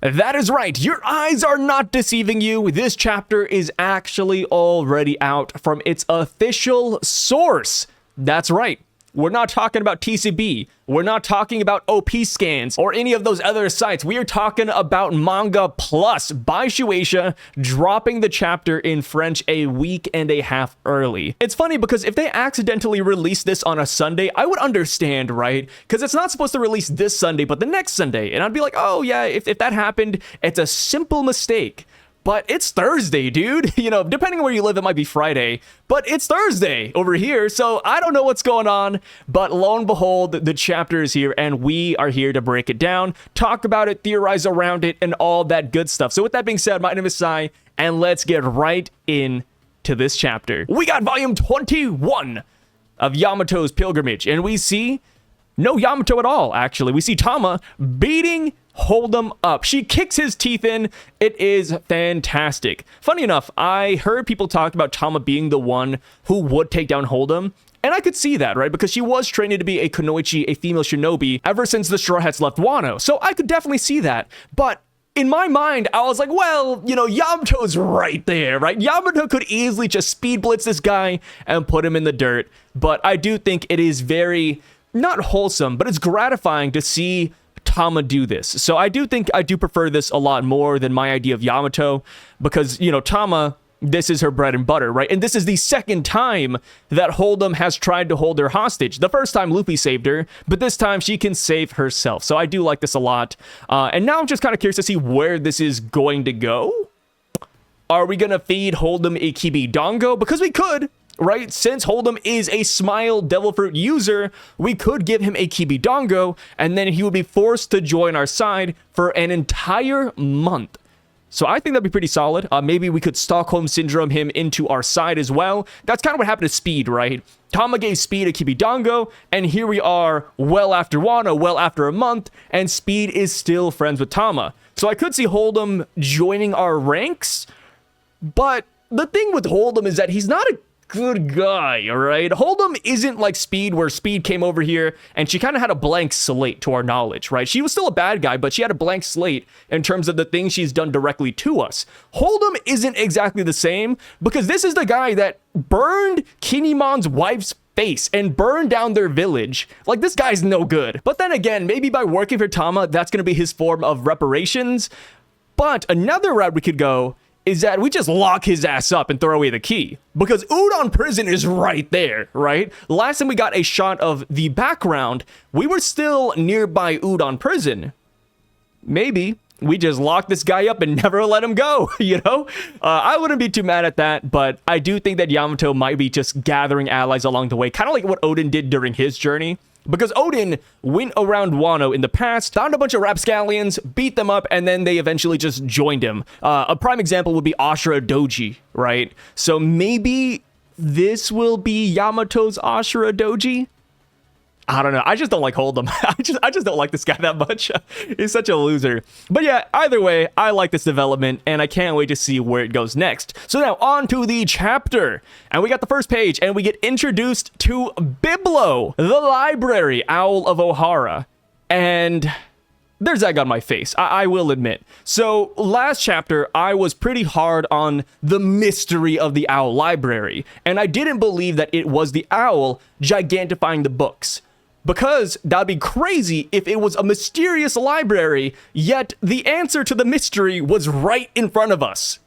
That is right. Your eyes are not deceiving you. This chapter is actually already out from its official source. That's right. We're not talking about TCB. We're not talking about OP scans or any of those other sites. We are talking about Manga Plus by Shueisha dropping the chapter in French a week and a half early. It's funny because if they accidentally release this on a Sunday, I would understand, right? Because it's not supposed to release this Sunday, but the next Sunday. And I'd be like, oh yeah, if that happened, it's a simple mistake. But it's Thursday, dude. You know, depending on where you live, it might be Friday, but it's Thursday over here. So I don't know what's going on, but lo and behold, the chapter is here and we are here to break it down, talk about it, theorize around it, and all that good stuff. So with that being said, my name is Sai, and let's get right into this chapter. We got volume 21 of Yamato's Pilgrimage, and we see no Yamato at all, actually. We see Tama beating Hold'em up. She kicks his teeth in. It is fantastic. Funny enough, I heard people talk about Tama being the one who would take down Hold'em, and I could see that, right? Because she was training to be a kunoichi, a female shinobi, ever since the Straw Hats left Wano. So I could definitely see that. But in my mind, I was like, well, you know, Yamato's right there, right? Yamato could easily just speed blitz this guy and put him in the dirt. But I do think it is very, not wholesome, but it's gratifying to see Tama do this. So I do think I do prefer this a lot more than my idea of Yamato, because, you know, Tama, this is her bread and butter, right? And this is the second time that Hold'em has tried to hold her hostage. The first time Luffy saved her, but this time she can save herself. So I do like this a lot. And now I'm just kind of curious to see where this is going to go. Are we going to feed Hold'em a Kibidongo? Because we could, right? Since Hold'em is a Smile Devil Fruit user, we could give him a Kibidongo, and then he would be forced to join our side for an entire month. So I think that'd be pretty solid. Maybe we could Stockholm Syndrome him into our side as well. That's kind of what happened to Speed, right? Tama gave Speed a Kibidongo, and here we are well after Wano, well after a month, and Speed is still friends with Tama. So I could see Hold'em joining our ranks, but the thing with Hold'em is that he's not a good guy, all right? Hold'em isn't like Speed, where Speed came over here and she kind of had a blank slate to our knowledge, right? She was still a bad guy, but she had a blank slate in terms of the things she's done directly to us. Hold'em isn't exactly the same, because this is the guy that burned Kinemon's wife's face and burned down their village. Like, this guy's no good. But then again, maybe by working for Tama, that's going to be his form of reparations. But another route we could go is that we just lock his ass up and throw away the key, because Udon Prison is right there, right? Last time we got a shot of the background, we were still nearby Udon Prison. Maybe we just lock this guy up and never let him go, you know? I wouldn't be too mad at that, but I do think that Yamato might be just gathering allies along the way, kind of like what Odin did during his journey. Because Odin went around Wano in the past, found a bunch of rapscallions, beat them up, and then they eventually just joined him. A prime example would be Ashura Doji, right? So maybe this will be Yamato's Ashura Doji? I don't know. I just don't like Hold'em. I just don't like this guy that much. He's such a loser. But yeah, either way, I like this development, and I can't wait to see where it goes next. So now, on to the chapter. And we got the first page, and we get introduced to Biblo, the library owl of Ohara. And there's egg on my face, I will admit. So last chapter, I was pretty hard on the mystery of the owl library, and I didn't believe that it was the owl gigantifying the books. Because that'd be crazy if it was a mysterious library, yet the answer to the mystery was right in front of us.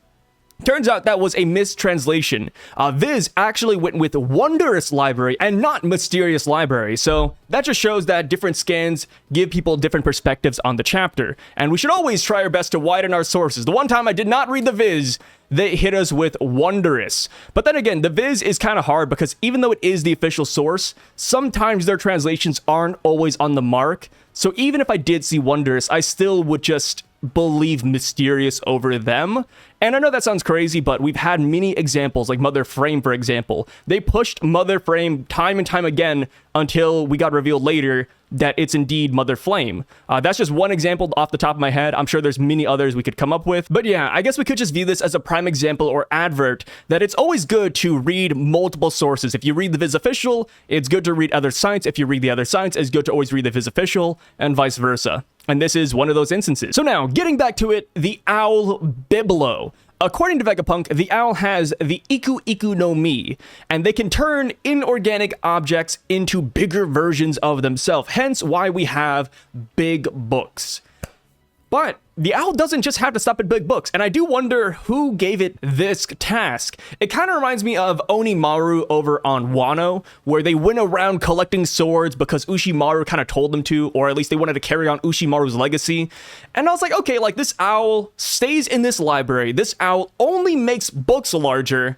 Turns out that was a mistranslation. Viz actually went with Wondrous Library and not Mysterious Library, so that just shows that different scans give people different perspectives on the chapter, and we should always try our best to widen our sources. The one time I did not read the Viz, they hit us with Wondrous. But then again, the Viz is kind of hard because even though it is the official source, sometimes their translations aren't always on the mark, so even if I did see Wondrous, I still would just believe Mysterious over them. And I know that sounds crazy, but we've had many examples, like Mother Frame, for example. They pushed Mother Frame time and time again until we got revealed later that it's indeed Mother Flame. That's just one example off the top of my head. I'm sure there's many others we could come up with. But yeah, I guess we could just view this as a prime example or advert that it's always good to read multiple sources. If you read the Viz official, it's good to read other sites. If you read the other sites, it's good to always read the Viz official, and vice versa. And this is one of those instances. So now, getting back to it, the owl Biblo. According to Vegapunk, the owl has the Iku Iku no Mi, and they can turn inorganic objects into bigger versions of themselves, hence why we have big books. But the owl doesn't just have to stop at big books, and I do wonder who gave it this task. It kind of reminds me of Onimaru over on Wano, where they went around collecting swords because Ushimaru kind of told them to, or at least they wanted to carry on Ushimaru's legacy. And I was like, okay, like this owl stays in this library. This owl only makes books larger.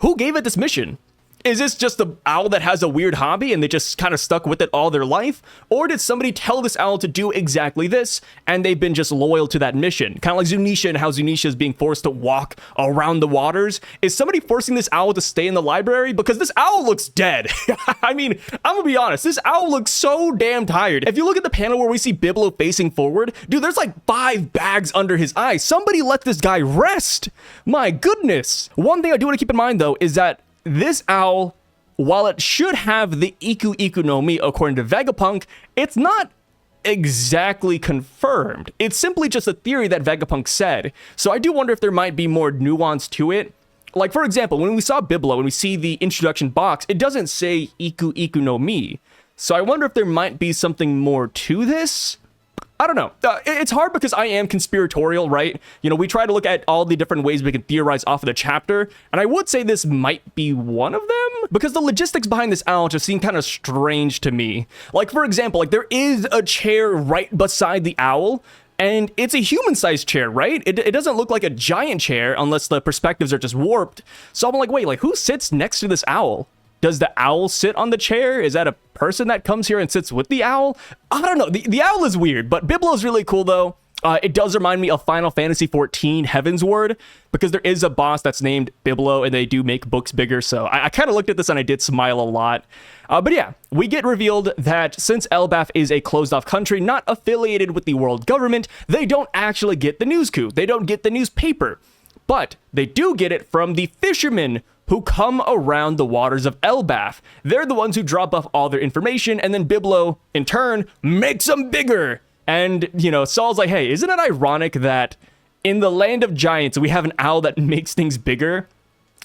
Who gave it this mission? Is this just the owl that has a weird hobby and they just kind of stuck with it all their life? Or did somebody tell this owl to do exactly this and they've been just loyal to that mission? Kind of like Zunisha and how Zunisha is being forced to walk around the waters. Is somebody forcing this owl to stay in the library? Because this owl looks dead. I mean, I'm gonna be honest, this owl looks so damn tired. If you look at the panel where we see Biblo facing forward, dude, there's like 5 bags under his eyes. Somebody let this guy rest. My goodness. One thing I do want to keep in mind though is that this owl, while it should have the Iku Iku no Mi according to Vegapunk, it's not exactly confirmed. It's simply just a theory that Vegapunk said. So I do wonder if there might be more nuance to it. Like, for example, when we saw Biblo and we see the introduction box, it doesn't say Iku Iku no Mi. So I wonder if there might be something more to this. I don't know. It's hard because I am conspiratorial, right? You know, we try to look at all the different ways we can theorize off of the chapter, and I would say this might be one of them, because the logistics behind this owl just seem kind of strange to me. Like, for example, like there is a chair right beside the owl, and it's a human-sized chair, right? It doesn't look like a giant chair unless the perspectives are just warped. So I'm like, wait, like who sits next to this owl? Does the owl sit on the chair? Is that a person that comes here and sits with the owl? I don't know. The owl is weird, but Biblo is really cool though. It does remind me of Final Fantasy XIV Heavensward, because there is a boss that's named Biblo and they do make books bigger. So I kind of looked at this and I did smile a lot. But yeah, we get revealed that since Elbaph is a closed-off country not affiliated with the world government, they don't actually get the news coup. They don't get the newspaper. But they do get it from the fishermen who come around the waters of Elbaph. They're the ones who drop off all their information, and then Biblo, in turn, makes them bigger. And, you know, Saul's like, hey, isn't it ironic that in the land of giants, we have an owl that makes things bigger?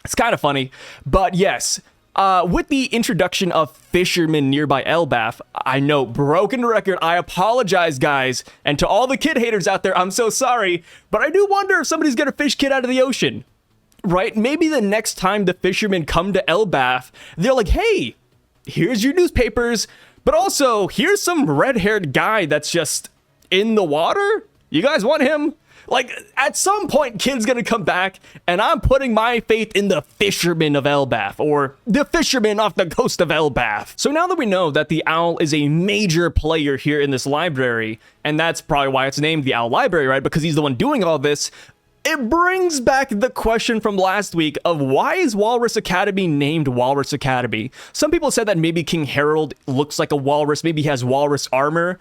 It's kind of funny. But yes, with the introduction of fishermen nearby Elbaph, I know, broken record, I apologize, guys. And to all the kid haters out there, I'm so sorry. But I do wonder if somebody's gonna fish kid out of the ocean. Right? Maybe the next time the fishermen come to Elbaph, they're like, hey, here's your newspapers, but also here's some red-haired guy that's just in the water. You guys want him? Like, at some point, kid's gonna come back, and I'm putting my faith in the fishermen of Elbaph, or the fishermen off the coast of Elbaph. So now that we know that the owl is a major player here in this library, and that's probably why it's named the Owl Library, right? Because he's the one doing all this. It brings back the question from last week of why is Walrus Academy named Walrus Academy? Some people said that maybe King Harold looks like a walrus, maybe he has walrus armor.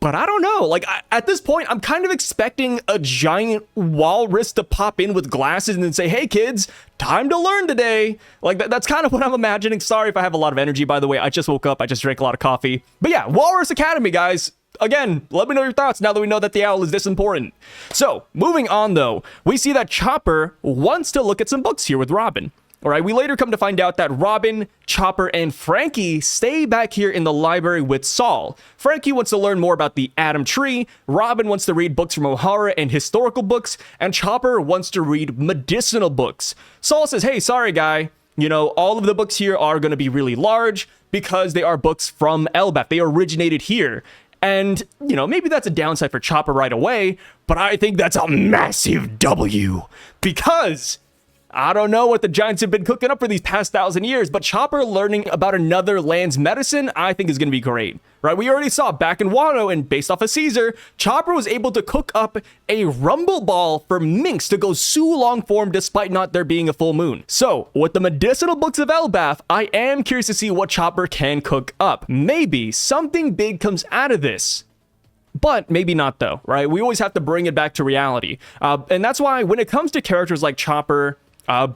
But I don't know, like at this point, I'm kind of expecting a giant walrus to pop in with glasses and then say, hey kids, time to learn today. Like that's kind of what I'm imagining. Sorry if I have a lot of energy, by the way. I just woke up, I just drank a lot of coffee. But yeah, Walrus Academy, guys. Again, let me know your thoughts now that we know that the owl is this important. So, moving on though, we see that Chopper wants to look at some books here with Robin. Alright, we later come to find out that Robin, Chopper, and Frankie stay back here in the library with Saul. Frankie wants to learn more about the Atom Tree, Robin wants to read books from O'Hara and historical books, and Chopper wants to read medicinal books. Saul says, hey, sorry guy, you know, all of the books here are going to be really large because they are books from Elbaph. They originated here. And, you know, maybe that's a downside for Chopper right away, but I think that's a massive W because I don't know what the Giants have been cooking up for these past 1,000 years, but Chopper learning about another land's medicine, I think is going to be great, right? We already saw back in Wano, and based off of Caesar, Chopper was able to cook up a rumble ball for minks to go Su long form despite not there being a full moon. So, with the medicinal books of Elbaph, I am curious to see what Chopper can cook up. Maybe something big comes out of this. But maybe not though, right? We always have to bring it back to reality. And that's why when it comes to characters like Chopper,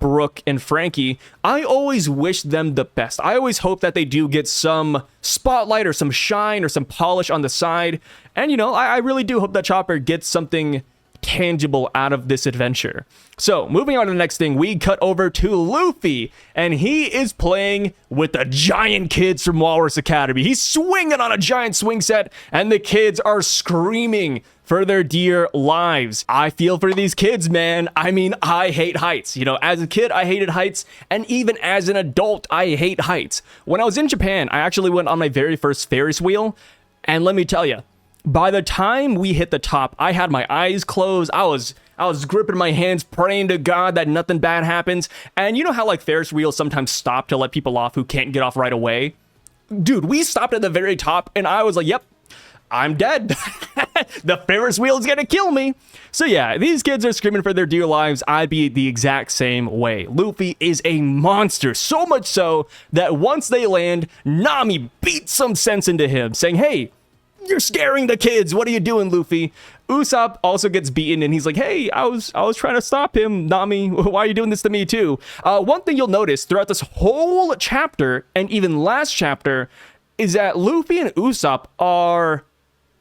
Brooke, and Frankie, I always wish them the best. I always hope that they do get some spotlight or some shine or some polish on the side. And, you know, I really do hope that Chopper gets something tangible out of this adventure. So, moving on to the next thing, we cut over to Luffy, and he is playing with the giant kids from Walrus Academy. He's swinging on a giant swing set, and the kids are screaming for their dear lives. I feel for these kids, man. I mean, I hate heights. You know, as a kid, I hated heights, and even as an adult, I hate heights. When I was in Japan, I actually went on my very first Ferris wheel, and let me tell you, by the time we hit the top, I had my eyes closed. I was gripping my hands, praying to God that nothing bad happens. And you know how like Ferris wheels sometimes stop to let people off who can't get off right away? Dude, we stopped at the very top, and I was like, yep, I'm dead. The Ferris wheel is gonna kill me. So yeah, these kids are screaming for their dear lives. I'd be the exact same way. Luffy is a monster, so much so that once they land, Nami beats some sense into him, saying, hey, you're scaring the kids. What are you doing, Luffy? Usopp also gets beaten, and he's like, hey, I was trying to stop him, Nami. Why are you doing this to me too? One thing you'll notice throughout this whole chapter, and even last chapter, is that Luffy and Usopp are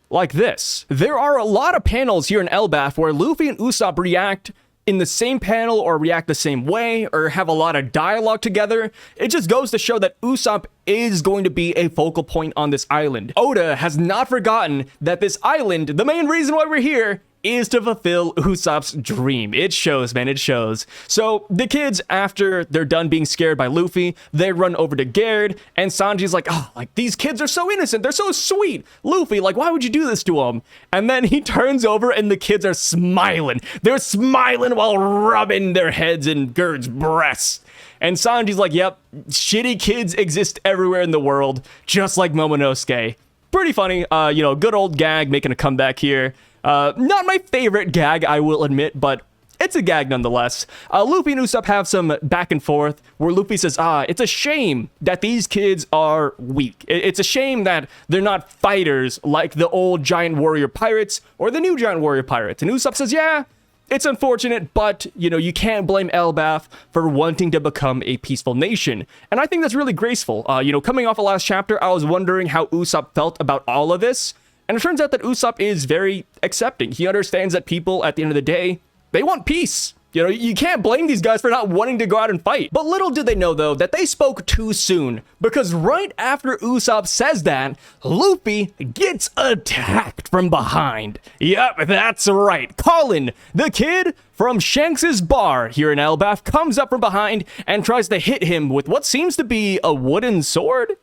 like this. There are a lot of panels here in Elbaph where Luffy and Usopp react in the same panel or react the same way or have a lot of dialogue together. It just goes to show that Usopp is going to be a focal point on this island. Oda has not forgotten that this island, the main reason why we're here, is to fulfill Usopp's dream. It shows, man, it shows. So the kids, after they're done being scared by Luffy, they run over to Garrett, and Sanji's like, oh, like these kids are so innocent, they're so sweet. Luffy, like, why would you do this to them? And then he turns over and the kids are smiling. They're smiling while rubbing their heads in Garrett's breasts. And Sanji's like, yep, shitty kids exist everywhere in the world, just like Momonosuke. Pretty funny, you know, good old gag making a comeback here. Not my favorite gag, I will admit, but it's a gag nonetheless. Luffy and Usopp have some back and forth where Luffy says, it's a shame that these kids are weak. It's a shame that they're not fighters like the old giant warrior pirates or the new giant warrior pirates. And Usopp says, yeah, it's unfortunate, but, you know, you can't blame Elbaph for wanting to become a peaceful nation. And I think that's really graceful. You know, coming off the last chapter, I was wondering how Usopp felt about all of this. And it turns out that Usopp is very accepting. He understands that people, at the end of the day, they want peace. You know, you can't blame these guys for not wanting to go out and fight. But little did they know, though, that they spoke too soon. Because right after Usopp says that, Luffy gets attacked from behind. Yep, that's right. Colin, the kid from Shanks's bar here in Elbaph, comes up from behind and tries to hit him with what seems to be a wooden sword.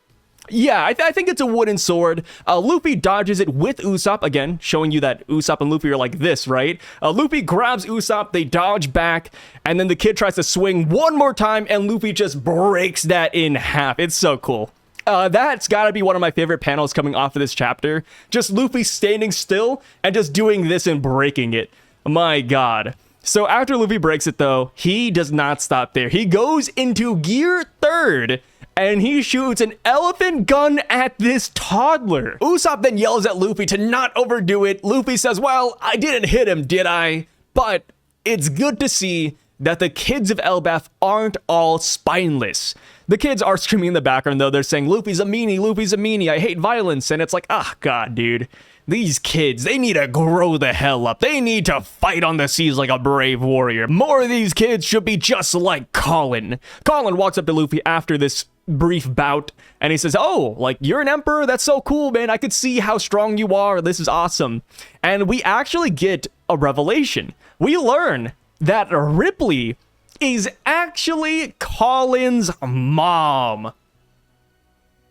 Yeah, I think it's a wooden sword. Luffy dodges it with Usopp, again, showing you that Usopp and Luffy are like this, right? Luffy grabs Usopp, they dodge back, and then the kid tries to swing one more time, and Luffy just breaks that in half. It's so cool. That's gotta be one of my favorite panels coming off of this chapter. Just Luffy standing still and just doing this and breaking it. My God. So after Luffy breaks it, though, he does not stop there. He goes into gear 3rd, and he shoots an elephant gun at this toddler. Usopp then yells at Luffy to not overdo it. Luffy says, well, I didn't hit him, did I? But it's good to see that the kids of Elbaph aren't all spineless. The kids are screaming in the background, though. They're saying, Luffy's a meanie, I hate violence. And it's like, God, dude. These kids, they need to grow the hell up. They need to fight on the seas like a brave warrior. More of these kids should be just like Colin. Colin walks up to Luffy after this brief bout, and he says, oh, like, you're an emperor? That's so cool, man. I could see how strong you are. This is awesome. And we actually get a revelation. We learn that Ripley is actually Colin's mom.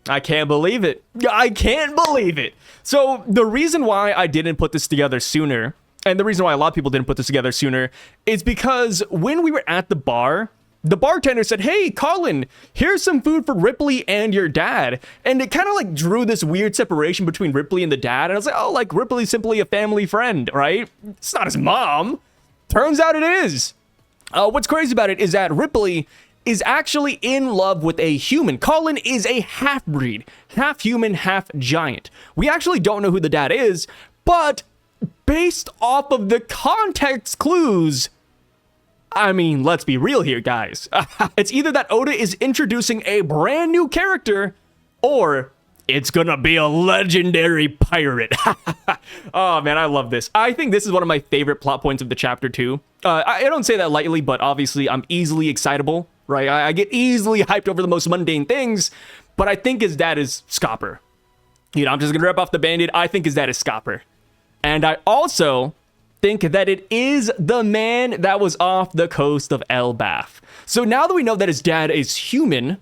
I can't believe it. I can't believe it. So the reason why I didn't put this together sooner and the reason why a lot of people didn't put this together sooner, is because when we were at the bar, the bartender said, hey, Colin, here's some food for Ripley and your dad. And it kind of like drew this weird separation between Ripley and the dad. And I was like, oh, like Ripley's simply a family friend, right? It's not his mom. Turns out it is. What's crazy about it is that Ripley is actually in love with a human. Colin is a half-breed, half human, half giant. We actually don't know who the dad is, but based off of the context clues, I mean, let's be real here, guys. It's either that Oda is introducing a brand new character, or it's gonna be a legendary pirate. Oh man, I love this. I think this is one of my favorite plot points of the chapter too. I don't say that lightly, but obviously I'm easily excitable, right? I get easily hyped over the most mundane things, but I think his dad is Scopper. You know, I'm just gonna rip off the Band-Aid. I think his dad is Scopper. And I also think that it is the man that was off the coast of Elbaph. So now that we know that his dad is human,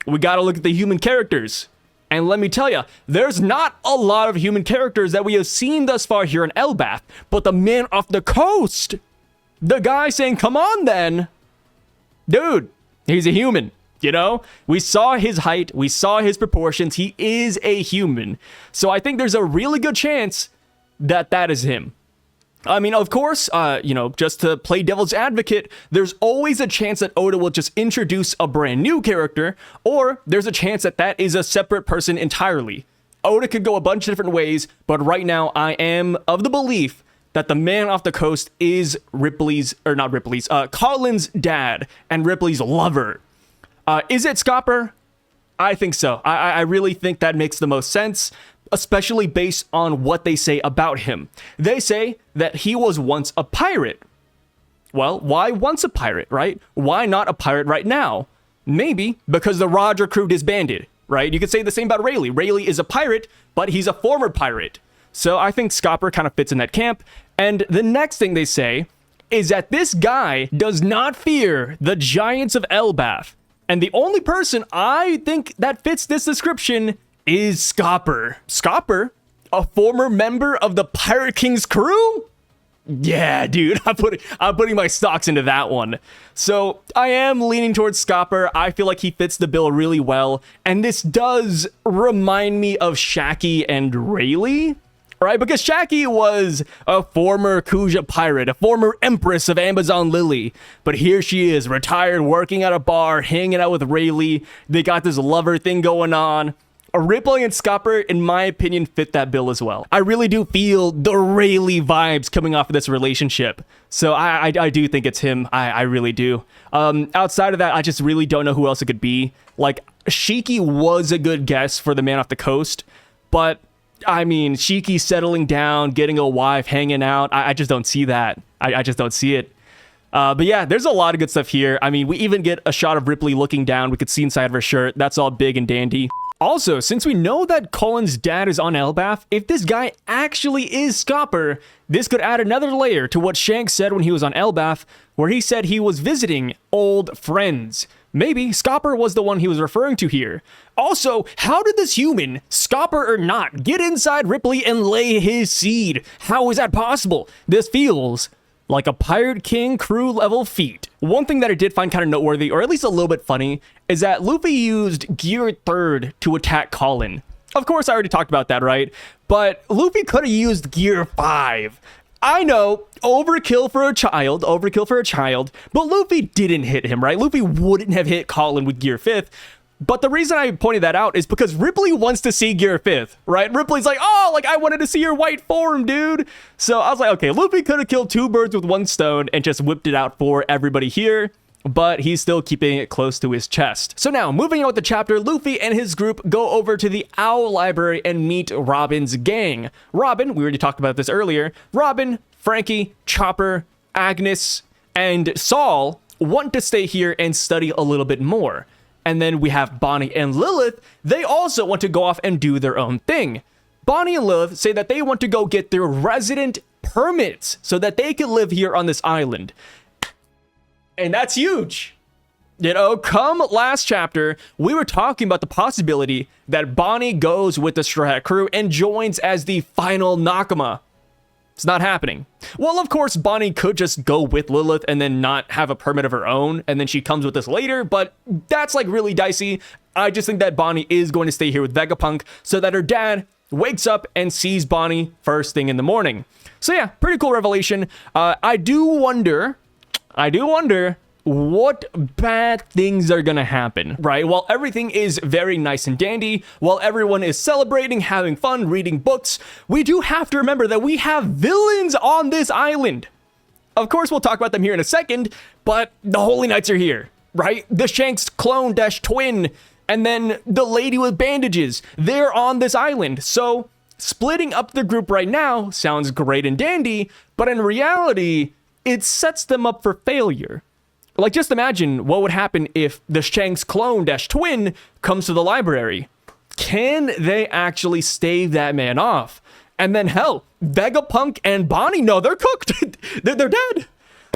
we gotta look at the human characters. And let me tell you, there's not a lot of human characters that we have seen thus far here in Elbaph, but the man off the coast, the guy saying, come on then, dude, he's a human. You know, we saw his height, we saw his proportions, he is a human. So I think there's a really good chance that that is him. I mean, of course, you know, just to play devil's advocate, there's always a chance that Oda will just introduce a brand new character, or there's a chance that that is a separate person entirely. Oda could go a bunch of different ways, but right now I am of the belief that the man off the coast is Colin's dad and Ripley's lover. Is it Scopper? I think so. I really think that makes the most sense, especially based on what they say about him. They say that he was once a pirate. Well, why once a pirate, right? Why not a pirate right now? Maybe because the Roger crew disbanded, right? You could say the same about Rayleigh. Rayleigh is a pirate, but he's a former pirate. So I think Scopper kind of fits in that camp. And the next thing they say is that this guy does not fear the giants of Elbaph. And the only person I think that fits this description is Scopper. Scopper? A former member of the Pirate King's crew? Yeah, dude, I'm putting my stocks into that one. So I am leaning towards Scopper. I feel like he fits the bill really well. And this does remind me of Shaki and Rayleigh, right? Because Shaki was a former Kuja pirate, a former empress of Amazon Lily. But here she is, retired, working at a bar, hanging out with Rayleigh. They got this lover thing going on. Ripley and Scopper, in my opinion, fit that bill as well. I really do feel the Rayleigh vibes coming off of this relationship. So I do think it's him. I really do. Outside of that, I just really don't know who else it could be. Like, Shiki was a good guess for the man off the coast. But, I mean, Shiki settling down, getting a wife, hanging out. I just don't see that. I just don't see it. But yeah, there's a lot of good stuff here. I mean, we even get a shot of Ripley looking down. We could see inside of her shirt. That's all big and dandy. Also, since we know that Colin's dad is on Elbaph, if this guy actually is Scopper, this could add another layer to what Shanks said when he was on Elbaph, where he said he was visiting old friends. Maybe Scopper was the one he was referring to here. Also, how did this human, Scopper or not, get inside Ripley and lay his seed? How is that possible? This feels like a Pirate King crew level feat. One thing that I did find kind of noteworthy, or at least a little bit funny, is that Luffy used Gear 3rd to attack Colin. Of course, I already talked about that, right? But Luffy could have used Gear 5. I know, overkill for a child, but Luffy didn't hit him, right? Luffy wouldn't have hit Colin with Gear 5th. But the reason I pointed that out is because Ripley wants to see Gear 5th, right? Ripley's like, oh, like I wanted to see your white form, dude. So I was like, okay, Luffy could have killed two birds with one stone and just whipped it out for everybody here, but he's still keeping it close to his chest. So now, moving on with the chapter, Luffy and his group go over to the Owl Library and meet Robin's gang. Robin, we already talked about this earlier, Robin, Frankie, Chopper, Agnes, and Saul want to stay here and study a little bit more. And then we have Bonnie and Lilith. They also want to go off and do their own thing. Bonnie and Lilith say that they want to go get their resident permits so that they can live here on this island. And that's huge. You know, come last chapter, we were talking about the possibility that Bonnie goes with the Straw Hat crew and joins as the final Nakama. It's not happening. Well, of course, Bonnie could just go with Lilith and then not have a permit of her own, and then she comes with us later, but that's like really dicey. I just think that Bonnie is going to stay here with Vegapunk so that her dad wakes up and sees Bonnie first thing in the morning. So yeah, pretty cool revelation. I do wonder what bad things are gonna happen, right? While everything is very nice and dandy, while everyone is celebrating, having fun, reading books, we do have to remember that we have villains on this island. Of course, we'll talk about them here in a second, but the Holy Knights are here, right? The Shanks clone dash twin, and then the lady with bandages, they're on this island. So splitting up the group right now sounds great and dandy, but in reality, it sets them up for failure. Like, just imagine what would happen if the Shanks clone dash twin comes to the library. Can they actually stave that man off? And then hell, Vegapunk and Bonnie, no, they're cooked. they're dead.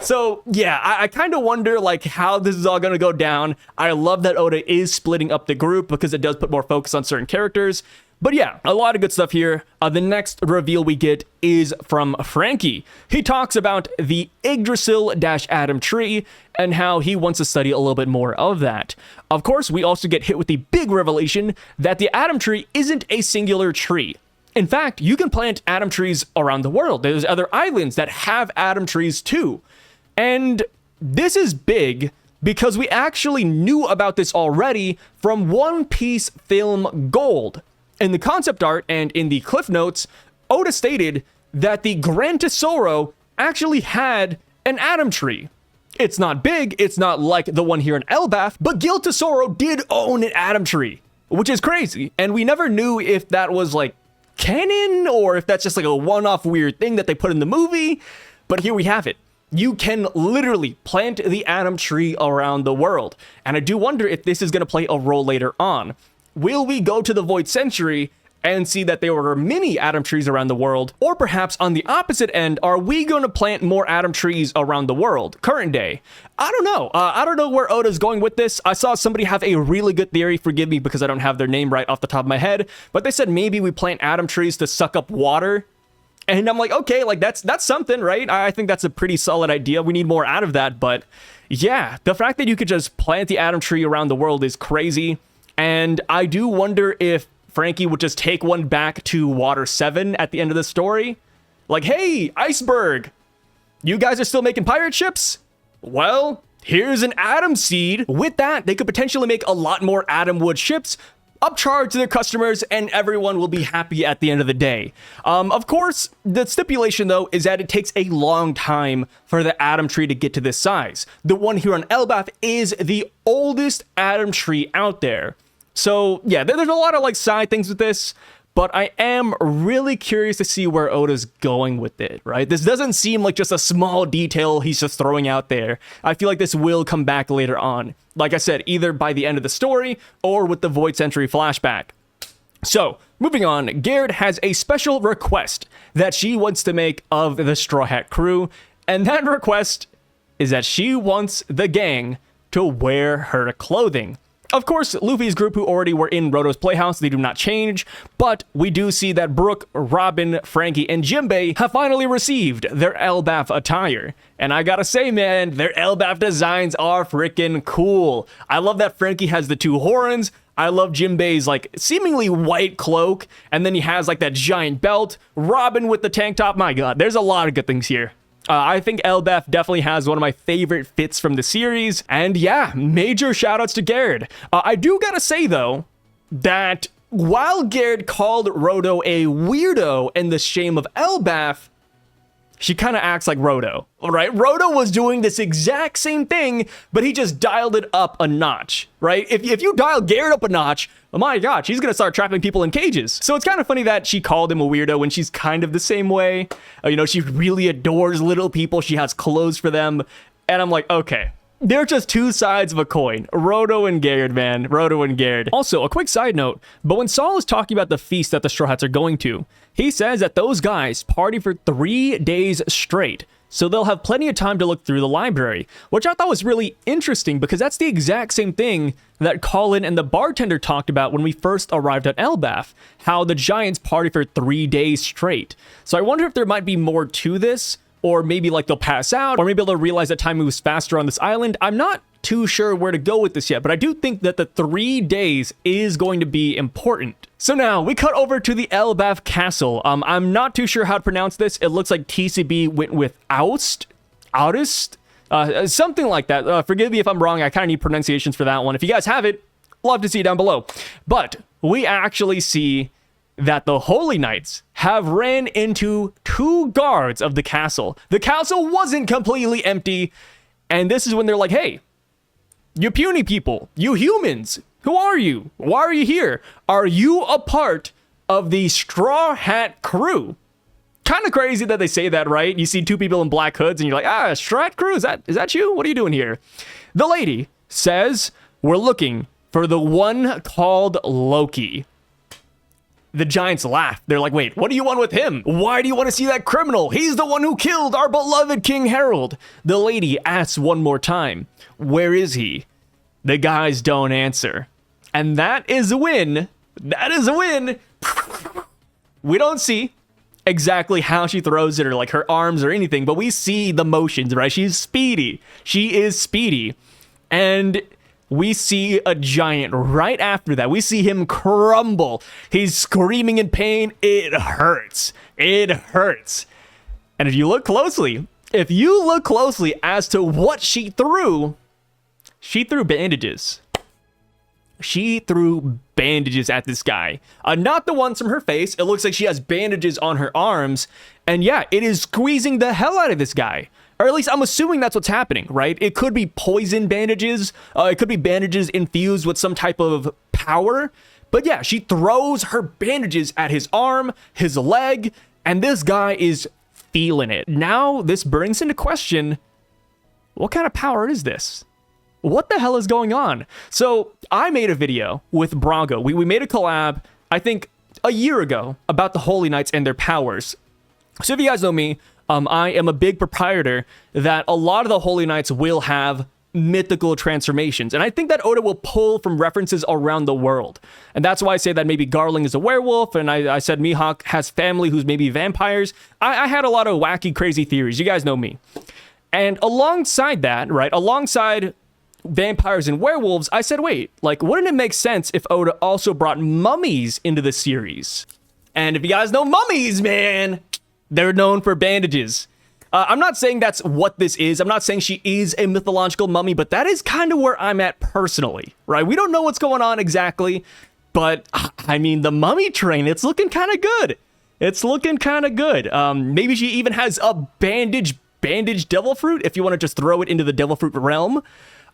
So yeah, I kind of wonder like how this is all going to go down. I love that Oda is splitting up the group because it does put more focus on certain characters. But yeah, a lot of good stuff here. The next reveal we get is from Frankie. He talks about the Yggdrasil-Adam tree and how he wants to study a little bit more of that. Of course, we also get hit with the big revelation that the Adam tree isn't a singular tree. In fact, you can plant Adam trees around the world. There's other islands that have Adam trees too. And this is big because we actually knew about this already from One Piece film Gold. In the concept art and in the cliff notes, Oda stated that the Grand Tesoro actually had an Adam tree. It's not big, it's not like the one here in Elbaph, but Gil Tesoro did own an Adam tree, which is crazy. And we never knew if that was like canon or if that's just like a one-off weird thing that they put in the movie. But here we have it. You can literally plant the Adam tree around the world. And I do wonder if this is going to play a role later on. Will we go to the Void Century and see that there were many Adam trees around the world? Or perhaps on the opposite end, are we going to plant more Adam trees around the world, current day? I don't know. I don't know where Oda's going with this. I saw somebody have a really good theory, forgive me because I don't have their name right off the top of my head, but they said maybe we plant Adam trees to suck up water. And I'm like, okay, like that's something, right? I think that's a pretty solid idea. We need more out of that, but yeah, the fact that you could just plant the Adam tree around the world is crazy. And I do wonder if Frankie would just take one back to Water 7 at the end of the story. Like, hey, Iceberg, you guys are still making pirate ships? Well, here's an Adam seed. With that, they could potentially make a lot more Adam wood ships, upcharge to their customers, and everyone will be happy at the end of the day. Of course, the stipulation, though, is that it takes a long time for the Adam tree to get to this size. The one here on Elbaph is the oldest Adam tree out there. So, yeah, there's a lot of, like, side things with this, but I am really curious to see where Oda's going with it, right? This doesn't seem like just a small detail he's just throwing out there. I feel like this will come back later on. Like I said, either by the end of the story or with the Void Century flashback. So, moving on, Garrett has a special request that she wants to make of the Straw Hat crew, and that request is that she wants the gang to wear her clothing. Of course, Luffy's group, who already were in Roto's Playhouse, they do not change, but we do see that Brook, Robin, Frankie, and Jinbei have finally received their Elbaph attire. And I gotta say, man, their Elbaph designs are freaking cool. I love that Frankie has the two horns. I love Jinbei's, like, seemingly white cloak, and then he has, like, that giant belt. Robin with the tank top. My god, there's a lot of good things here. I think Elbaph definitely has one of my favorite fits from the series. And yeah, major shoutouts to Garrett. I do gotta say, though, that while Garrett called Roto a weirdo in The Shame of Elbaph, she kind of acts like Roto, all right? Roto was doing this exact same thing, but he just dialed it up a notch, right? If you dial Garrett up a notch, oh my god, she's gonna start trapping people in cages. So it's kind of funny that she called him a weirdo when she's kind of the same way. You know, she really adores little people. She has clothes for them. And I'm like, okay, they're just two sides of a coin. Roto and Garrett, man. Roto and Garrett. Also, a quick side note, but when Saul is talking about the feast that the Straw Hats are going to, he says that those guys party for 3 days straight. So they'll have plenty of time to look through the library, which I thought was really interesting because that's the exact same thing that Colin and the bartender talked about when we first arrived at Elbaph, how the giants party for 3 days straight. So I wonder if there might be more to this, or maybe like they'll pass out, or maybe they'll realize that time moves faster on this island. I'm not too sure where to go with this yet, but I do think that the 3 days is going to be important. So now we cut over to the Elbaph castle. I'm not too sure how to pronounce this. It looks like TCB went with Aust, something like that. Forgive me if I'm wrong. I kind of need pronunciations for that one. If you guys have it, love to see it down below. But we actually see that the Holy Knights have ran into 2 guards of the castle. The castle wasn't completely empty, and this is when they're like, hey, you puny people, you humans, who are you? Why are you here? Are you a part of the Straw Hat crew? Kind of crazy that they say that, right? You see 2 people in black hoods and you're like, Straw Hat crew, is that you? What are you doing here? The lady says, we're looking for the one called Loki. The giants laugh. They're like, wait, what do you want with him? Why do you want to see that criminal? He's the one who killed our beloved King Harold. The lady asks one more time, where is he? The guys don't answer. And that is a win. That is a win. We don't see exactly how she throws it or like her arms or anything, but we see the motions, right? She's speedy. She is speedy. And we see a giant right after that. We see him crumble. He's screaming in pain. It hurts. It hurts. And if you look closely as to what she threw bandages. She threw bandages at this guy. Not the ones from her face. It looks like she has bandages on her arms. And yeah, it is squeezing the hell out of this guy. Or at least I'm assuming that's what's happening, right? It could be poison bandages. It could be bandages infused with some type of power. But yeah, she throws her bandages at his arm, his leg, and this guy is feeling it. Now, this brings into question, what kind of power is this? What the hell is going on? So I made a video with Brago. We made a collab, I think, a year ago about the Holy Knights and their powers. So if you guys know me, I am a big proprietor that a lot of the Holy Knights will have mythical transformations. And I think that Oda will pull from references around the world. And that's why I say that maybe Garling is a werewolf, and I said Mihawk has family who's maybe vampires. I had a lot of wacky, crazy theories. You guys know me. And alongside that, right, alongside vampires and werewolves, I said, wait, like, wouldn't it make sense if Oda also brought mummies into the series? And if you guys know mummies, man, they're known for bandages. I'm not saying that's what this is. I'm not saying she is a mythological mummy, but that is kind of where I'm at personally, right? We don't know what's going on exactly, but I mean, the mummy train, it's looking kind of good. It's looking kind of good. Maybe she even has a bandage devil fruit if you want to just throw it into the devil fruit realm.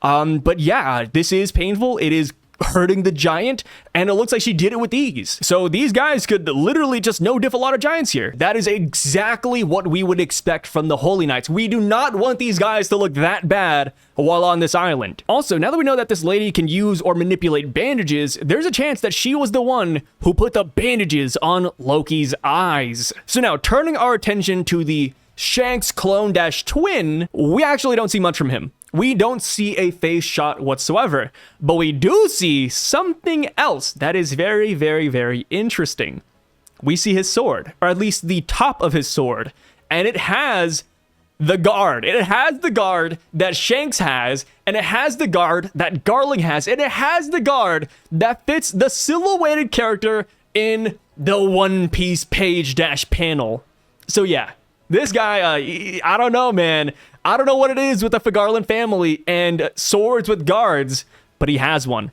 But yeah, this is painful. It is hurting the giant, and it looks like she did it with ease. So these guys could literally just no-diff a lot of giants here. That is exactly what we would expect from the Holy Knights. We do not want these guys to look that bad while on this island. Also, now that we know that this lady can use or manipulate bandages, there's a chance that she was the one who put the bandages on Loki's eyes. So now, turning our attention to the Shanks clone-twin, we actually don't see much from him. We don't see a face shot whatsoever, but we do see something else that is very, very, very interesting. We see his sword, or at least the top of his sword, and it has the guard. It has the guard that Shanks has, and it has the guard that Garling has, and it has the guard that fits the silhouetted character in the One Piece page dash panel. So yeah, this guy, I don't know, man. I don't know what it is with the Fagarland family and swords with guards, but he has one.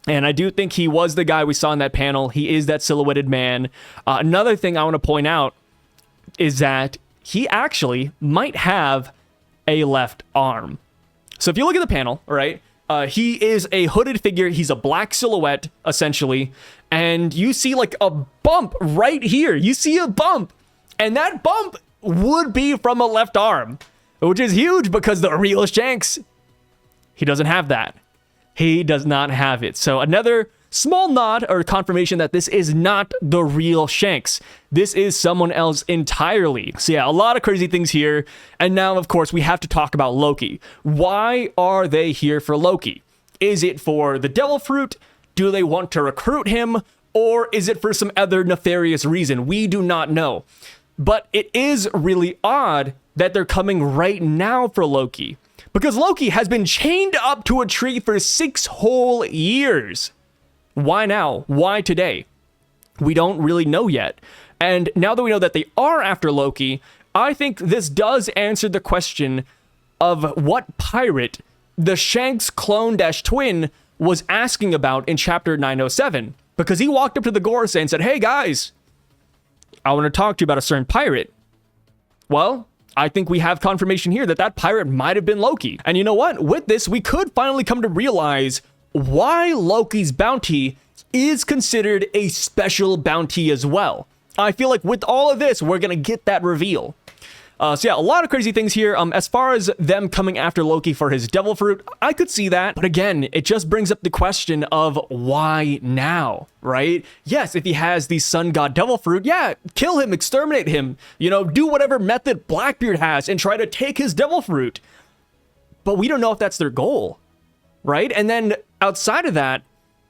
And I do think he was the guy we saw in that panel. He is that silhouetted man. Another thing I want to point out is that he actually might have a left arm. So if you look at the panel, right, he is a hooded figure. He's a black silhouette, essentially. And you see like a bump right here. You see a bump. And that bump would be from a left arm, which is huge because the real Shanks, he doesn't have that. He does not have it. So another Small nod or confirmation that this is not the real Shanks. This is someone else entirely. So yeah, a lot of crazy things here. And now, of course, we have to talk about Loki. Why are they here for Loki? Is it for the Devil Fruit? Do they want to recruit him? Or is it for some other nefarious reason? We do not know. But it is really odd that they're coming right now for Loki. Because Loki has been chained up to a tree for 6 whole years. Why now? Why today? We don't really know yet. And now that we know that they are after Loki, I think this does answer the question of what pirate the Shanks clone-twin was asking about in chapter 907. Because he walked up to the Gorosei and said, hey guys, I want to talk to you about a certain pirate. Well, I think we have confirmation here that that pirate might have been Loki. And you know what? With this, we could finally come to realize why Loki's bounty is considered a special bounty as well. I feel like with all of this, we're going to get that reveal. So yeah, a lot of crazy things here. As far as them coming after Loki for his devil fruit, I could see that. But again, it just brings up the question of why now, right? Yes, if he has the sun god devil fruit, yeah, kill him, exterminate him, you know, do whatever method Blackbeard has and try to take his devil fruit. But we don't know if that's their goal, right? And then outside of that,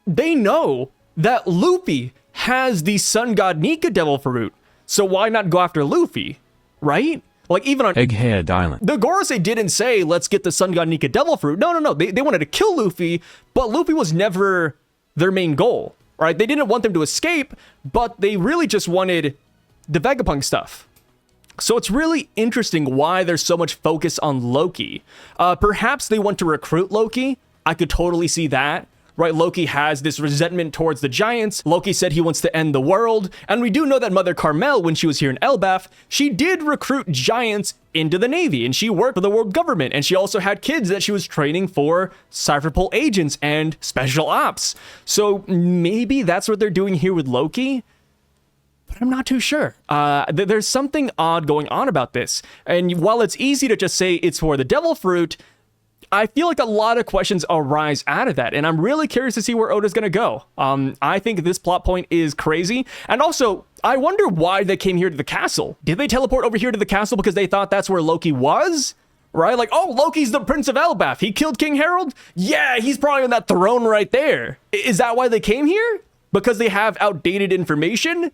they know that Luffy has the sun god Nika devil fruit. So why not go after Luffy, right? Like, even on Egghead Island, the Gorosei didn't say, let's get the sun god Nika devil fruit. No. They wanted to kill Luffy, but Luffy was never their main goal, right? They didn't want them to escape, but they really just wanted the Vegapunk stuff. So it's really interesting why there's so much focus on Loki. Perhaps they want to recruit Loki. I could totally see that. Right, Loki has this resentment towards the giants. Loki said he wants to end the world. And we do know that Mother Carmel, when she was here in Elbaph, she did recruit giants into the Navy. And she worked for the world government. And she also had kids that she was training for Cypherpole agents and special ops. So maybe that's what they're doing here with Loki. But I'm not too sure. There's something odd going on about this. And while it's easy to just say it's for the devil fruit, I feel like a lot of questions arise out of that, and I'm really curious to see where Oda's going to go. I think this plot point is crazy, and also, I wonder why they came here to the castle. Did they teleport over here to the castle because they thought that's where Loki was? Right? Like, oh, Loki's the Prince of Elbaph. He killed King Harold? Yeah, he's probably on that throne right there. Is that why they came here? Because they have outdated information?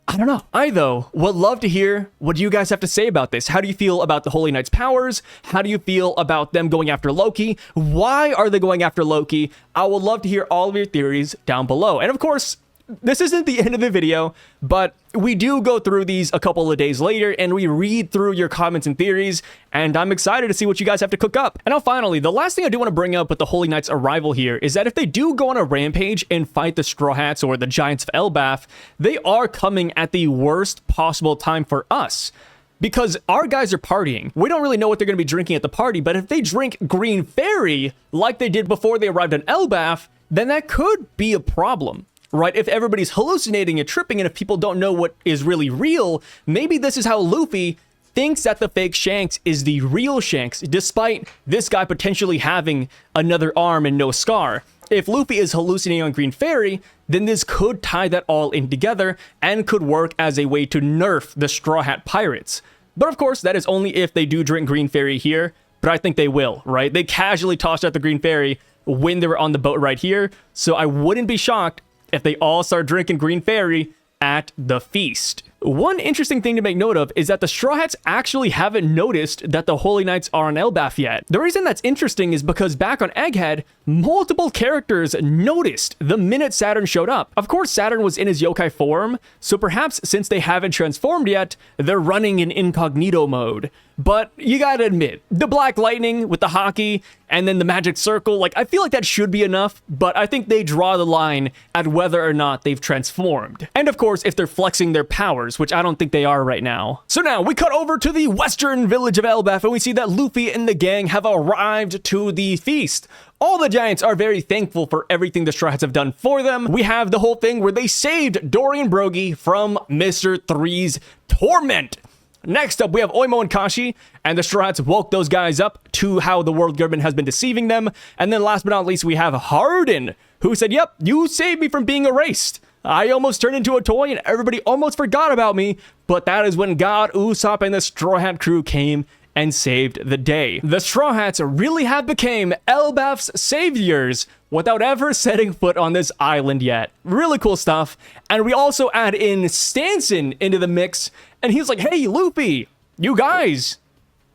I don't know. I, though, would love to hear what you guys have to say about this. How do you feel about the Holy Knight's powers? How do you feel about them going after Loki? Why are they going after Loki? I would love to hear all of your theories down below. And of course, this isn't the end of the video, but we do go through these a couple of days later and we read through your comments and theories, and I'm excited to see what you guys have to cook up. And now finally, the last thing I do want to bring up with the Holy Knight's arrival here is that if they do go on a rampage and fight the Straw Hats or the Giants of Elbaph, they are coming at the worst possible time for us. Because our guys are partying. We don't really know what they're going to be drinking at the party, but if they drink Green Fairy like they did before they arrived in Elbaph, then that could be a problem. Right? If everybody's hallucinating and tripping and if people don't know what is really real, maybe this is how Luffy thinks that the fake Shanks is the real Shanks, despite this guy potentially having another arm and no scar. If Luffy is hallucinating on Green Fairy, then this could tie that all in together and could work as a way to nerf the Straw Hat Pirates. But of course, that is only if they do drink Green Fairy here, but I think they will, right? They casually tossed out the Green Fairy when they were on the boat right here, so I wouldn't be shocked if they all start drinking Green Fairy at the feast. One interesting thing to make note of is that the Straw Hats actually haven't noticed that the Holy Knights are on Elbaph yet. The reason that's interesting is because back on Egghead, multiple characters noticed the minute Saturn showed up. Of course, Saturn was in his yokai form, so perhaps since they haven't transformed yet, they're running in incognito mode. But you gotta admit, the Black Lightning with the hockey and then the magic circle, like, I feel like that should be enough, but I think they draw the line at whether or not they've transformed. And of course, if they're flexing their powers, which I don't think they are right now. So now we cut over to the western village of Elbaph and we see that Luffy and the gang have arrived to the feast. All the giants are very thankful for everything the Straw Hats have done for them. We have the whole thing where they saved Dorian Broggy from Mr. Three's torment. Next up, we have Oimo and Kashi, and the Straw Hats woke those guys up to how the world government has been deceiving them. And then last but not least, we have Hardin, who said, yep, you saved me from being erased. I almost turned into a toy and everybody almost forgot about me, but that is when God, Usopp, and the Straw Hat crew came and saved the day. The Straw Hats really have become Elbaph's saviors without ever setting foot on this island yet. Really cool stuff. And we also add in Stanson into the mix, and he's like, hey, Luffy, you guys,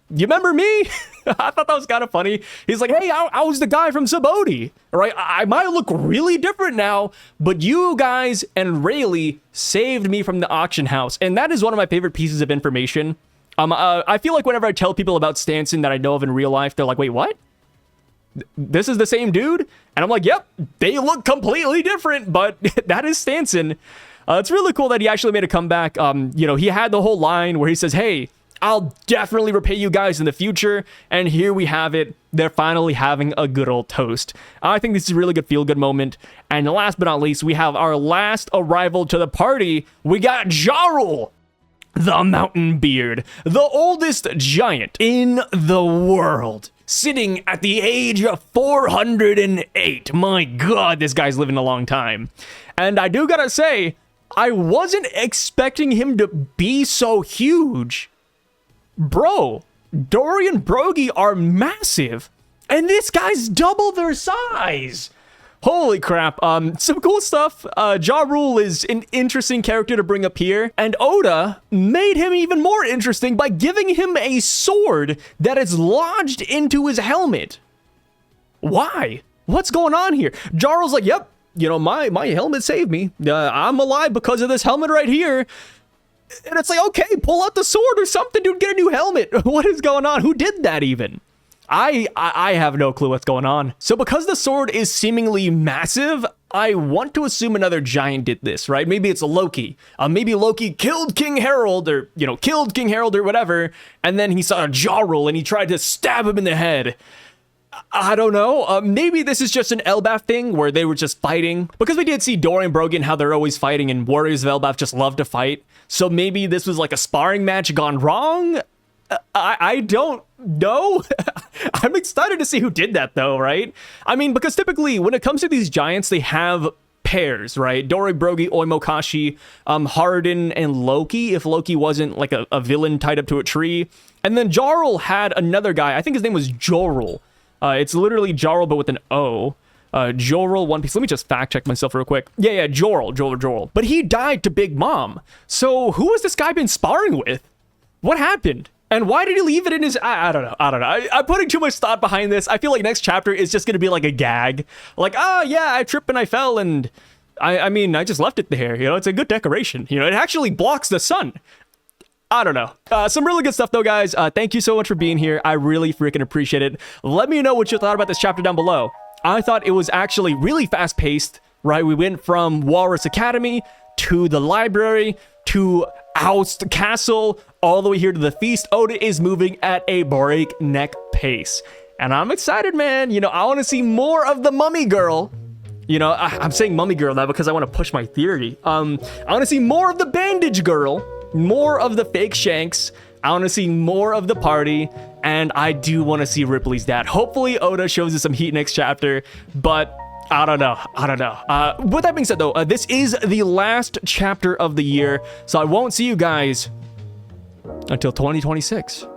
you remember me? I thought that was kind of funny. He's like, hey, I was the guy from Subodi, right? I might look really different now, but you guys and Rayleigh saved me from the auction house. And that is one of my favorite pieces of information. I feel like whenever I tell people about Stanson that I know of in real life, they're like, wait, what? This is the same dude? And I'm like, yep, they look completely different, but that is Stanson. It's really cool that he actually made a comeback. You know, he had the whole line where he says, hey, I'll definitely repay you guys in the future. And here we have it. They're finally having a good old toast. I think this is a really good feel-good moment. And last but not least, we have our last arrival to the party. We got Ja Rule, the Mountain Beard, the oldest giant in the world, sitting at the age of 408. My God, this guy's living a long time. And I do gotta say, I wasn't expecting him to be so huge. Bro, Dory and Brogy are massive, and this guy's double their size. Holy crap. Some cool stuff. Ja Rule is an interesting character to bring up here, and Oda made him even more interesting by giving him a sword that is lodged into his helmet. Why? What's going on here? Ja Rule's like, yep, you know, my helmet saved me. I'm alive because of this helmet right here. And it's like, okay, pull out the sword or something, dude, get a new helmet. What is going on? Who did that even? I have no clue what's going on. So because the sword is seemingly massive, I want to assume another giant did this, right? Maybe it's a Loki. Maybe Loki killed King Harold, or, you know, killed King Harold or whatever, and then he saw a Ja Rule and he tried to stab him in the head. I don't know. Maybe this is just an Elbaph thing where they were just fighting. Because we did see Dory and Brogy and how they're always fighting, and Warriors of Elbaph just love to fight. So maybe this was like a sparring match gone wrong? I don't know. I'm excited to see who did that though, right? I mean, because typically when it comes to these giants, they have pairs, right? Dory, Brogy, Oimo, Kashi, Hardin, and Loki, if Loki wasn't like a villain tied up to a tree. And then Ja Rule had another guy. I think his name was Jorul. It's literally Ja Rule, but with an O. Jorul, One Piece. Let me just fact check myself real quick. Yeah, Jorul. But he died to Big Mom. So who has this guy been sparring with? What happened? And why did he leave it in his... I don't know. I'm putting too much thought behind this. I feel like next chapter is just going to be like a gag. Like, oh, yeah, I tripped and I fell and... I mean, I just left it there. You know, it's a good decoration. You know, it actually blocks the sun. I don't know. Some really good stuff, though, guys. Thank you so much for being here. I really freaking appreciate it. Let me know what you thought about this chapter down below. I thought it was actually really fast-paced, right? We went from Walrus Academy to the library to Oust Castle, all the way here to the feast. Oda is moving at a breakneck pace. And I'm excited, man. You know, I want to see more of the mummy girl. You know, I'm saying mummy girl now because I want to push my theory. I want to see more of the bandage girl, more of the fake Shanks. I want to see more of the party, and I do want to see Ripley's dad. Hopefully Oda shows us some heat next chapter, but I don't know. With that being said, though, this is the last chapter of the year, so I won't see you guys until 2026.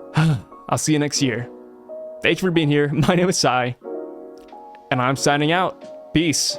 I'll see you next year. Thanks for being here. My name is Sai, and I'm signing out. Peace.